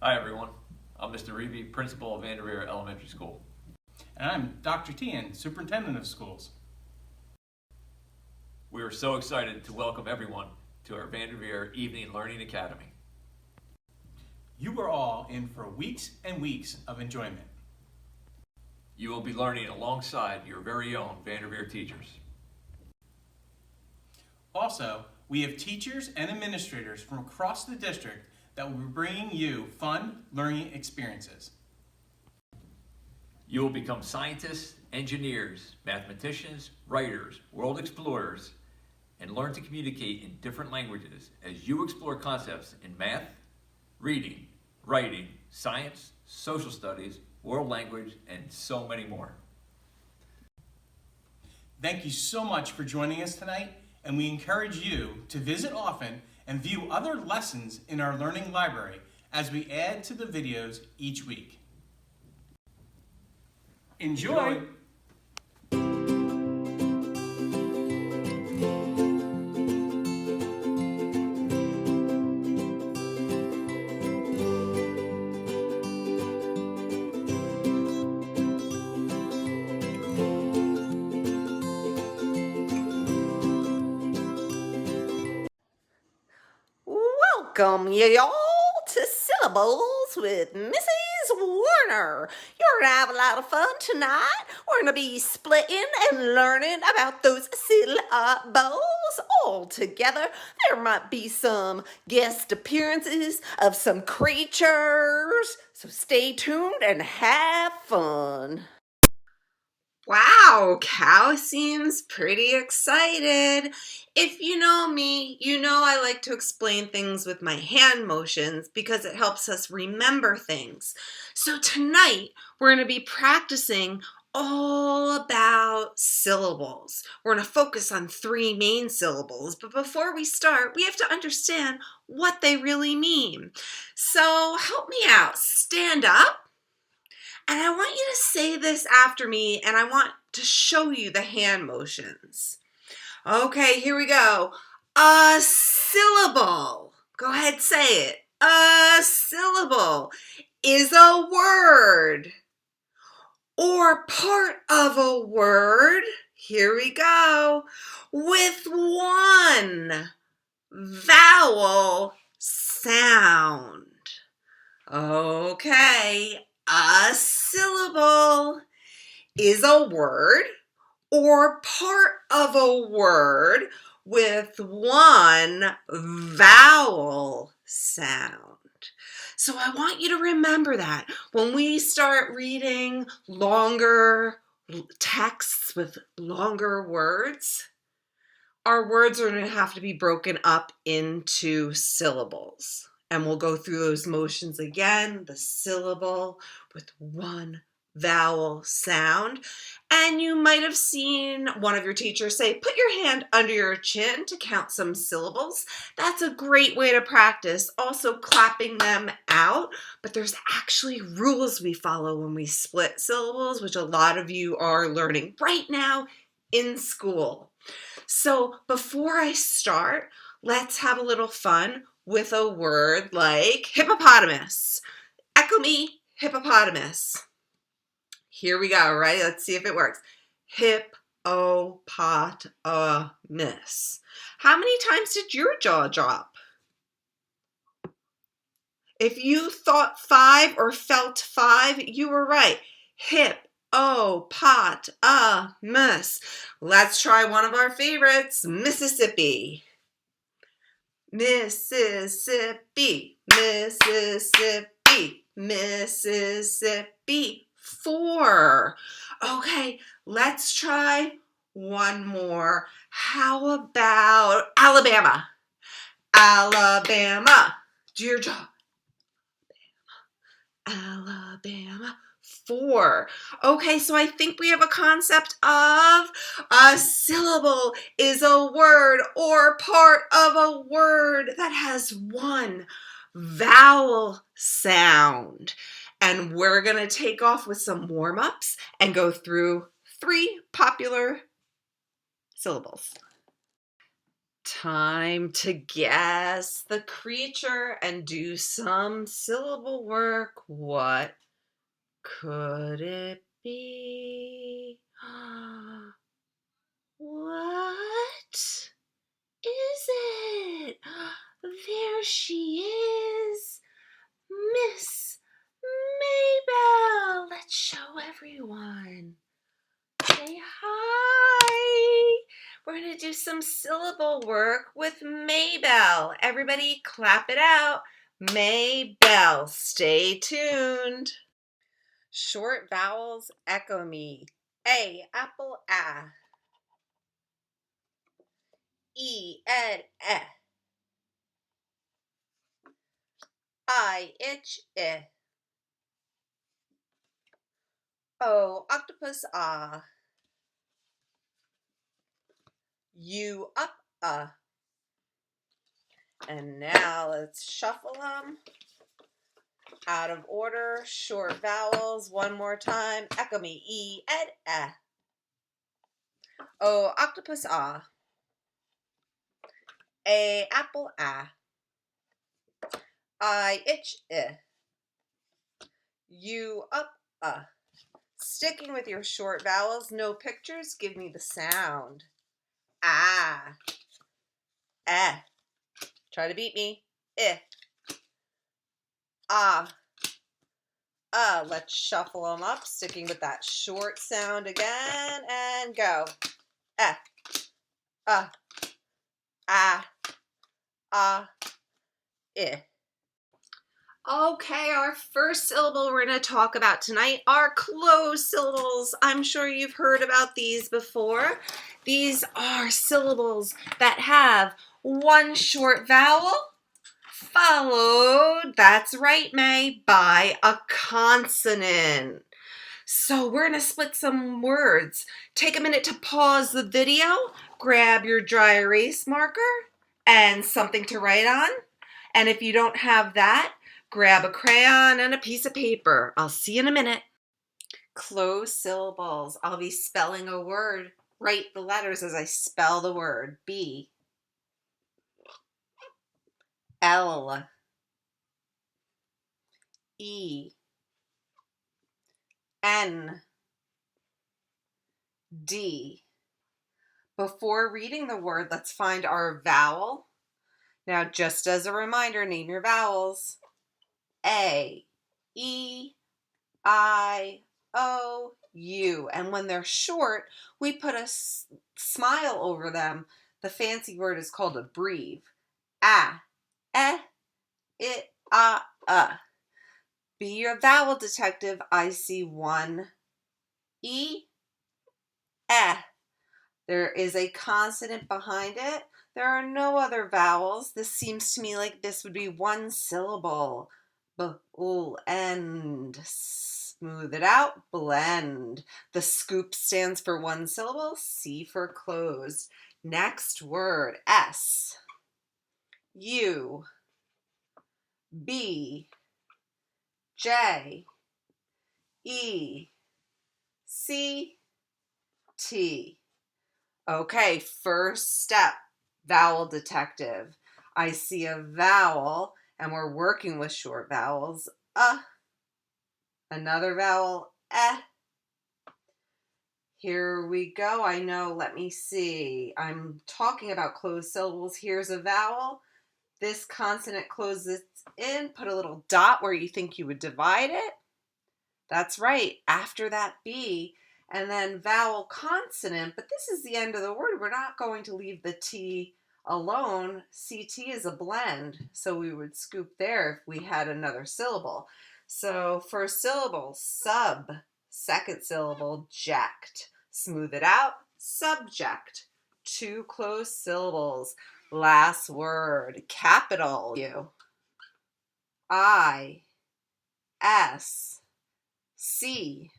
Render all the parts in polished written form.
Hi everyone, I'm Mr. Reeve, Principal of Vanderveer Elementary School. And I'm Dr. Tian, Superintendent of Schools. We are so excited to welcome everyone to our Vanderveer Evening Learning Academy. You are all in for weeks and weeks of enjoyment. You will be learning alongside your very own Vanderveer teachers. Also, we have teachers and administrators from across the district that will be bringing you fun learning experiences. You will become scientists, engineers, mathematicians, writers, world explorers, and learn to communicate in different languages as you explore concepts in math, reading, writing, science, social studies, world language, and so many more. Thank you so much for joining us tonight, and we encourage you to visit often and view other lessons in our learning library as we add to the videos each week. Enjoy! Welcome y'all to Syllables with Mrs. Warner. You're gonna have a lot of fun tonight. We're gonna be splitting and learning about those syllables all together. There might be some guest appearances of some creatures, so stay tuned and have fun. Wow, Cow seems pretty excited. If you know me, you know I like to explain things with my hand motions because it helps us remember things. So tonight, we're going to be practicing all about syllables. We're going to focus on 3 main syllables, but before we start, we have to understand what they really mean. So help me out. Stand up. And I want you to say this after me, and I want to show you the hand motions. Okay, here we go. A syllable. Go ahead, say it. A syllable is a word or part of a word. Here we go. With one vowel sound. Okay. A syllable is a word or part of a word with one vowel sound. So I want you to remember that when we start reading longer texts with longer words, our words are going to have to be broken up into syllables. And we'll go through those motions again, the syllable with one vowel sound. And you might have seen one of your teachers say, put your hand under your chin to count some syllables. That's a great way to practice. Also clapping them out. But there's actually rules we follow when we split syllables, which a lot of you are learning right now in school. So before I start, let's have a little fun with a word like hippopotamus. Echo me, hippopotamus. Here we go, right? Let's see if it works. Hippopotamus. How many times did your jaw drop? If you thought 5 or felt 5, you were right. Hippopotamus. Let's try one of our favorites, Mississippi. Mississippi, Mississippi, Mississippi. 4. Okay, let's try one more. How about Alabama? Alabama. Do your jaw. Alabama. 4. Okay, so I think we have a concept of a syllable is a word or part of a word that has one vowel sound. And we're going to take off with some warm-ups and go through 3 popular syllables. Time to guess the creature and do some syllable work. What could it be? What is it? There she is, Miss Maybell. Let's show everyone. Say hi. We're going to do some syllable work with Maybell. Everybody clap it out. Maybell. Stay tuned. Short vowels echo me. A, apple, a. E, ed, e. I, itch, I. O, octopus, ah. U, up, and now let's shuffle them out of order. Short vowels one more time. Echo me. E, ed, eh. O, octopus, ah. A, apple, ah. I, itch, I. U, up, Sticking with your short vowels, no pictures, give me the sound. Ah, eh. Try to beat me. I. Ah. Let's shuffle them up, sticking with that short sound again, and go. Eh. Ah. I. Okay, our first syllable we're going to talk about tonight are closed syllables. I'm sure you've heard about these before. These are syllables that have one short vowel followed, that's right, May, by a consonant. So we're going to split some words. Take a minute to pause the video, grab your dry erase marker and something to write on. And if you don't have that, grab a crayon and a piece of paper. I'll see you in a minute. Closed syllables. I'll be spelling a word. Write the letters as I spell the word. B, L, E, N, D. Before reading the word, let's find our vowel. Now, just as a reminder, name your vowels. A, E, I, O, U. And when they're short, we put a smile over them. The fancy word is called a breve. A, E, I, Be your vowel detective. I see one E, There is a consonant behind it. There are no other vowels. This seems to me like this would be one syllable. End. Smooth it out. Blend. The scoop stands for one syllable. C for closed. Next word. S, U, B, J, E, C, T. Okay, first step, vowel detective. I see a vowel, and we're working with short vowels. Another vowel, Here we go. I know, let me see. I'm talking about closed syllables. Here's a vowel. This consonant closes in. Put a little dot where you think you would divide it. That's right, after that B. And then vowel consonant, but this is the end of the word. We're not going to leave the T alone. CT is a blend, so we would scoop there if we had another syllable. So first syllable, sub. Second syllable, ject. Smooth it out, subject. Two closed syllables. Last word, capital U. I, S, C,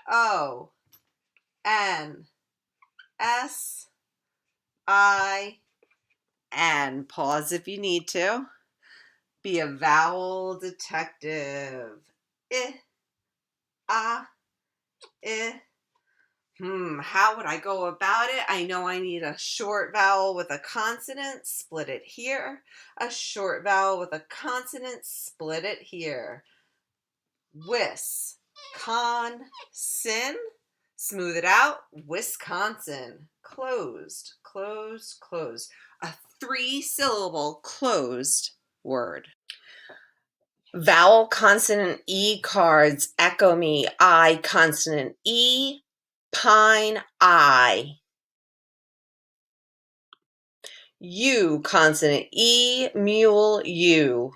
O, N, S, I, N. Pause if you need to. Be a vowel detective. I, How would I go about it? I know I need a short vowel with a consonant, split it here. A short vowel with a consonant, split it here. Wis, con, sin. Smooth it out. Wisconsin. Closed, closed, closed. A 3-syllable closed word. Vowel consonant E cards. Echo me. I consonant E. Pine I. U consonant E. Mule U.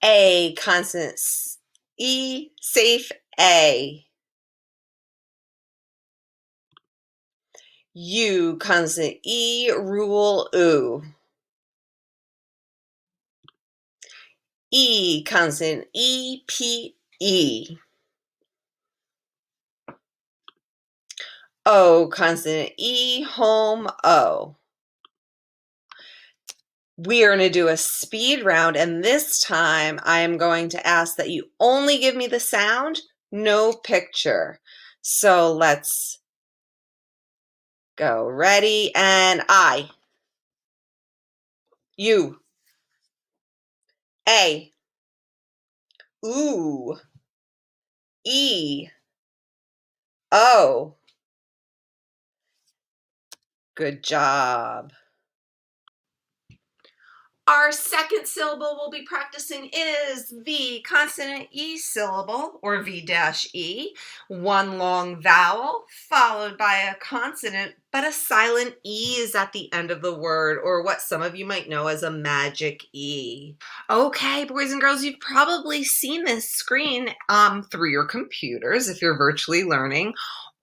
A consonant E. Safe A. U consonant E. Rule U. E consonant E. P E. O consonant E. Home O. We are going to do a speed round, and this time I am going to ask that you only give me the sound, no picture. So let's go. Ready? And I. U. A. Ooh. E. O. Good job. Our second syllable we'll be practicing is the consonant E syllable, or V-E. One long vowel followed by a consonant, but a silent E is at the end of the word, or what some of you might know as a magic E. Okay, boys and girls, you've probably seen this screen through your computers if you're virtually learning,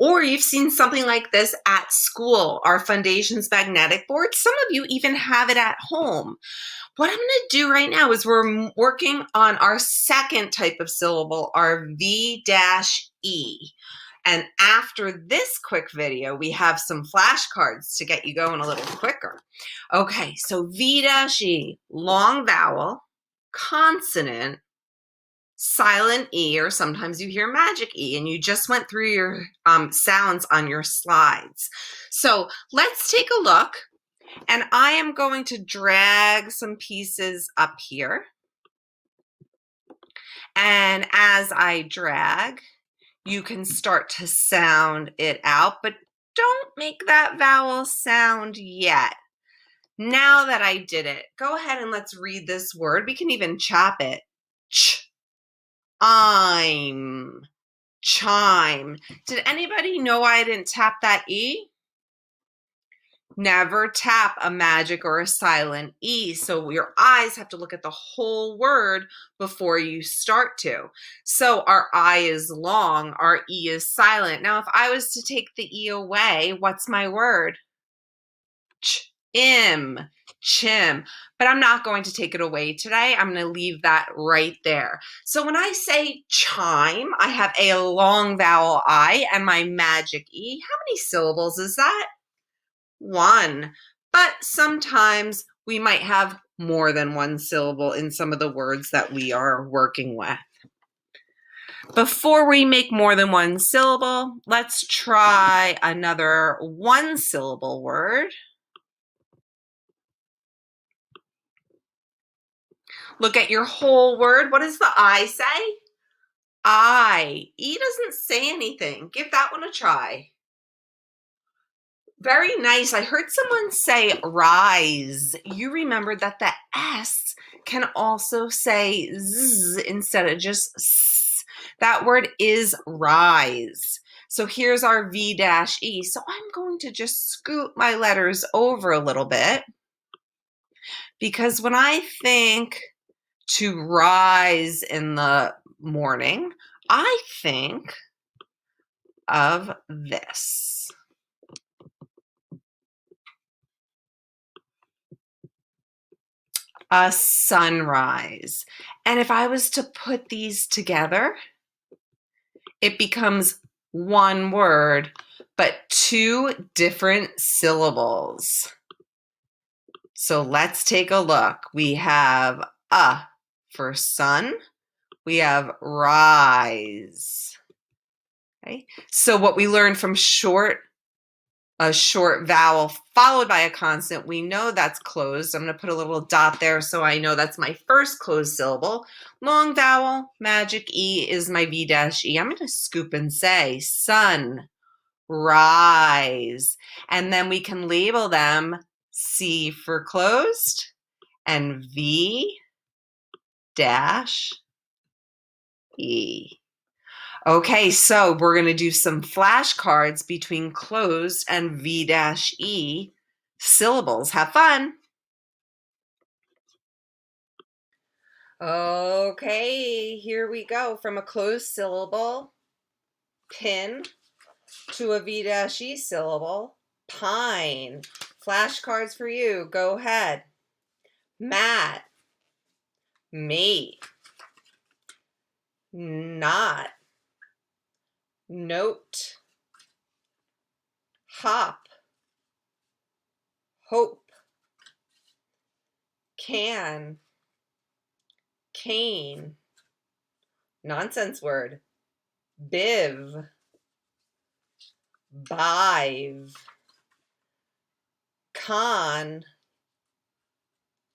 or you've seen something like this at school, our Foundations magnetic board. Some of you even have it at home. What I'm going to do right now is we're working on our second type of syllable, our V-E. And after this quick video, we have some flashcards to get you going a little quicker. Okay, so V-E, long vowel, consonant, silent E, or sometimes you hear magic E, and you just went through your sounds on your slides. So let's take a look, and I am going to drag some pieces up here. And as I drag, you can start to sound it out, but don't make that vowel sound yet. Now that I did it, go ahead and let's read this word. We can even chop it. I'm, chime. Did anybody know I didn't tap that E? Never tap a magic or a silent E. So your eyes have to look at the whole word before you start to. So our I is long, our E is silent. Now, if I was to take the E away, what's my word? Chim. But I'm not going to take it away today. I'm going to leave that right there. So when I say chime, I have a long vowel I and my magic E. How many syllables is that? 1. But sometimes we might have more than one syllable in some of the words that we are working with. Before we make more than one syllable, let's try another 1-syllable word. Look at your whole word. What does the I say? I. E doesn't say anything. Give that one a try. Very nice. I heard someone say rise. You remembered that the S can also say Z instead of just S. That word is rise. So here's our V-E. So I'm going to just scoot my letters over a little bit, because when I think to rise in the morning, I think of this. A sunrise. And if I was to put these together, it becomes one word, but 2 different syllables. So let's take a look. We have a for sun. we have rise. Okay? So what we learned from a short vowel followed by a consonant, we know that's closed. I'm going to put a little dot there so I know that's my first closed syllable. Long vowel, magic E is my V-E. I'm going to scoop and say sun, rise. And then we can label them C for closed and V-E. Okay, so we're going to do some flashcards between closed and V-E syllables. Have fun. Okay, here we go. From a closed syllable, pin, to a V-E syllable, pine. Flashcards for you. Go ahead. Mat, mate, knot, note, hop, hope, can, cane, nonsense word, biv, bive, con,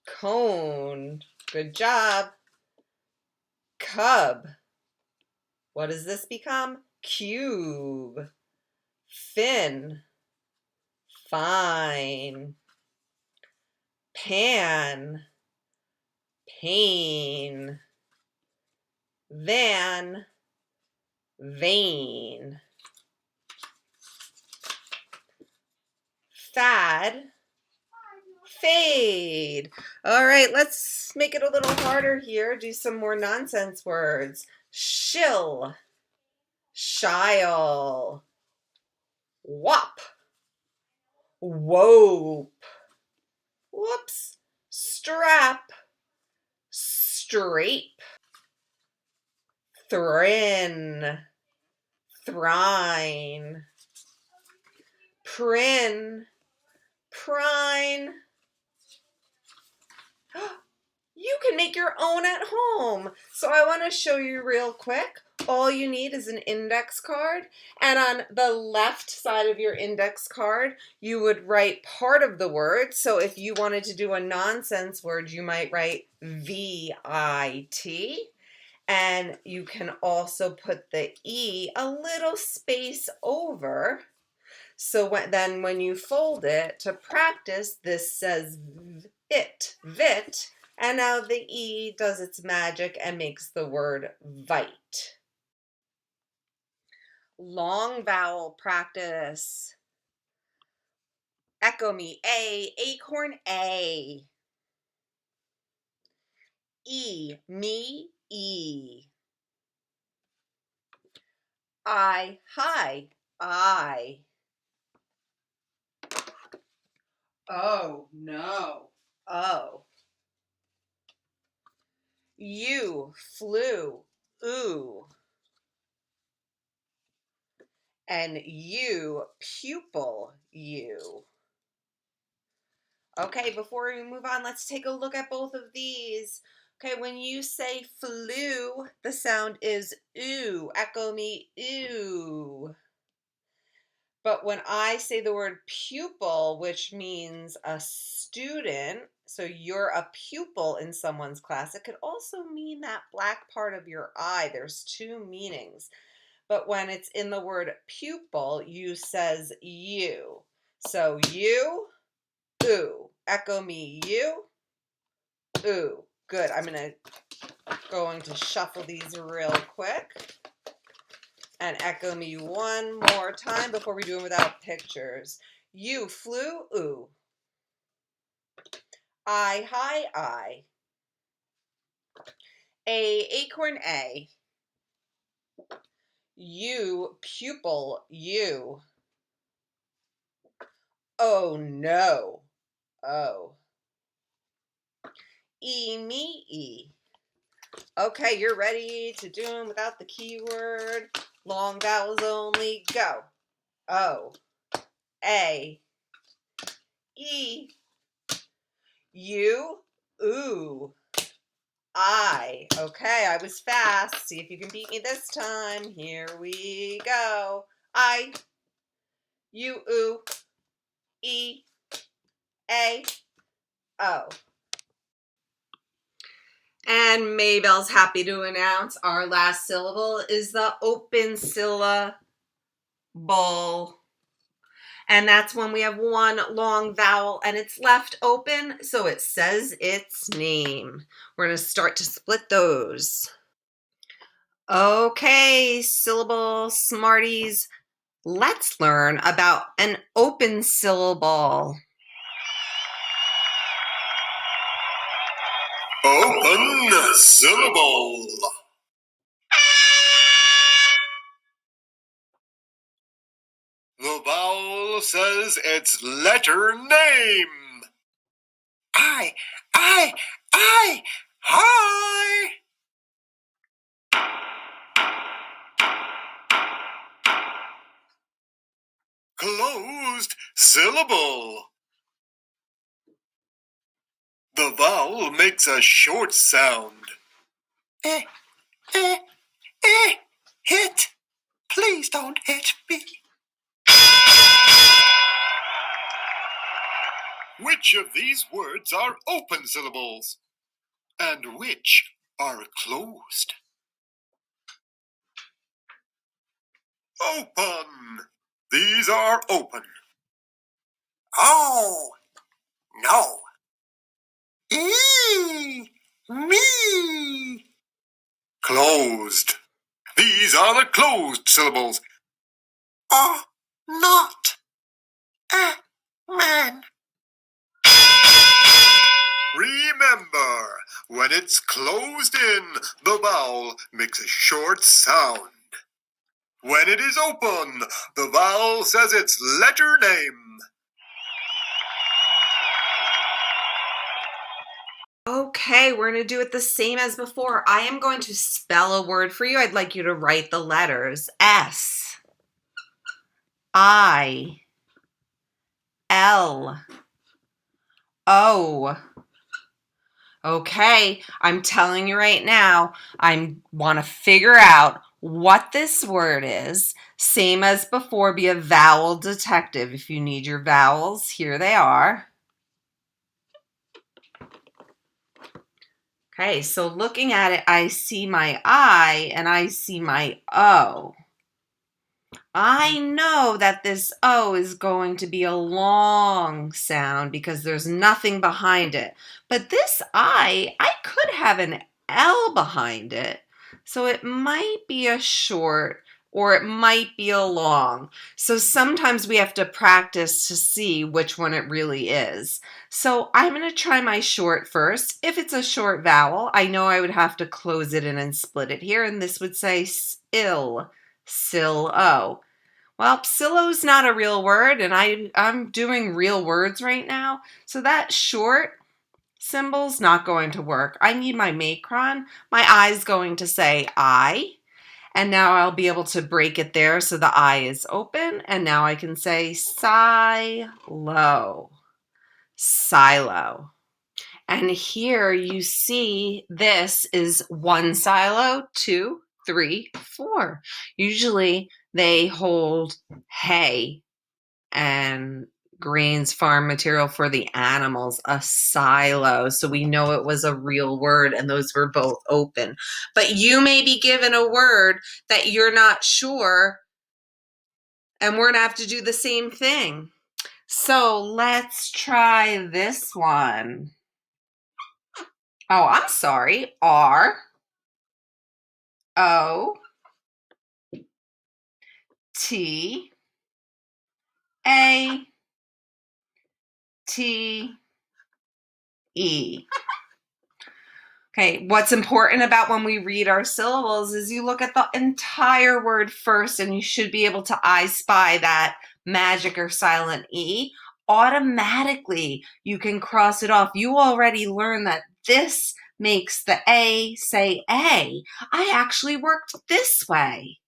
cone, good job, cub, what does this become? Cube, fin, fine, pan, pain, van, vain, fad, fade. All right, let's make it a little harder here. Do some more nonsense words. Shill, shile, wop, wope, whoops, strap, strape, thren, thrine, prin, prine. You can make your own at home. So I want to show you real quick. All you need is an index card, and on the left side of your index card, you would write part of the word. So if you wanted to do a nonsense word, you might write V-I-T, and you can also put the E a little space over. So then when you fold it to practice, this says vit, and now the E does its magic and makes the word vite. Long vowel practice. Echo me. A, acorn, A. E, me, E. I, hi, I. Oh, no, oh. You, flew, ooh. And you, pupil, you. Okay, before we move on, let's take a look at both of these. Okay, when you say flew, the sound is ooh. Echo me, ooh. But when I say the word pupil, which means a student, so you're a pupil in someone's class, it could also mean that black part of your eye. There's two meanings. But when it's in the word pupil, you says you. So you, ooh. Echo me, you, ooh. Good. I'm going to shuffle these real quick. And echo me one more time before we do them without pictures. You flew, ooh. I, hi, I. A, acorn, A. You, pupil, you. Oh, no, oh. E, me, E. Okay, you're ready to do them without the keyword. Long vowels only, go. O, A, E, U, ooh. I. Okay, I was fast. See if you can beat me this time. Here we go. I, U, U, E, A, O. And Maybelle's happy to announce our last syllable is the open syllable. And that's when we have one long vowel and it's left open, so it says its name. We're going to start to split those. Okay, syllable smarties, let's learn about an open syllable. Open syllable. The vowel says its letter name. I, hi. Closed syllable. The vowel makes a short sound. Hit. Please don't hit me. Which of these words are open syllables? And which are closed? Open. These are open. Oh, no. Me. Closed. These are the closed syllables. Not. Man. Remember, when it's closed in, the vowel makes a short sound. When it is open, the vowel says its letter name. Okay, we're going to do it the same as before. I am going to spell a word for you. I'd like you to write the letters S, I, L, O. Okay, I'm telling you right now, I want to figure out what this word is. Same as before, be a vowel detective. If you need your vowels, here they are. Okay, so looking at it, I see my I and I see my O. I know that this O is going to be a long sound because there's nothing behind it. But this I could have an L behind it. So it might be a short or it might be a long. So sometimes we have to practice to see which one it really is. So I'm going to try my short first. If it's a short vowel, I know I would have to close it in and split it here. And this would say sill, sill-o. Well, psillo's not a real word, and I'm doing real words right now. So that short symbol's not going to work. I need my macron. My I's going to say I. And now I'll be able to break it there so the I is open. And now I can say silo, silo. And here you see this is 1 silo, 2, 3, 4. Usually they hold hay and grains, farm material for the animals, a silo. So we know it was a real word and those were both open. But you may be given a word that you're not sure and we're going to have to do the same thing. So let's try this one. Oh, I'm sorry. R, O, T, A, T, E. Okay, what's important about when we read our syllables is you look at the entire word first and you should be able to I spy that magic or silent E. Automatically, you can cross it off. You already learned that this makes the A say A. I actually worked this way.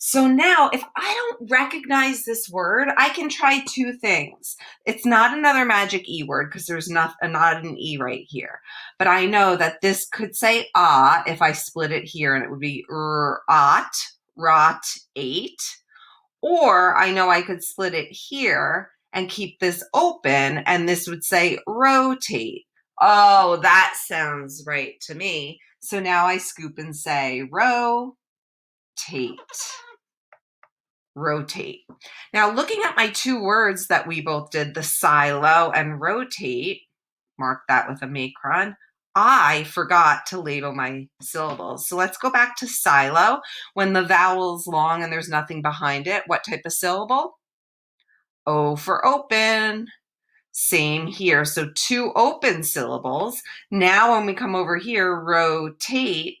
So now if I don't recognize this word, I can try two things. It's not another magic E word because there's not an E right here. But I know that this could say ah if I split it here, and it would be rot, ate. Or I know I could split it here and keep this open, and this would say rotate. Oh, that sounds right to me. So now I scoop and say rotate. Rotate. Now, looking at my two words that we both did, the silo and rotate, mark that with a macron, I forgot to label my syllables. So let's go back to silo. When the vowel's long and there's nothing behind it, what type of syllable? O for open. Same here. So two open syllables. Now when we come over here, rotate.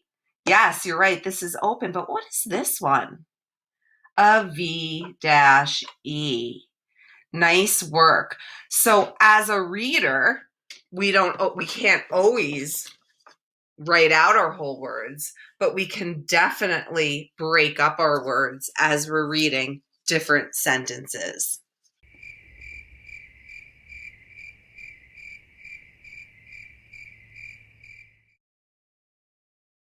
Yes, you're right. This is open, but what is this one? A V-E. Nice work. So as a reader, we can't always write out our whole words, but we can definitely break up our words as we're reading different sentences.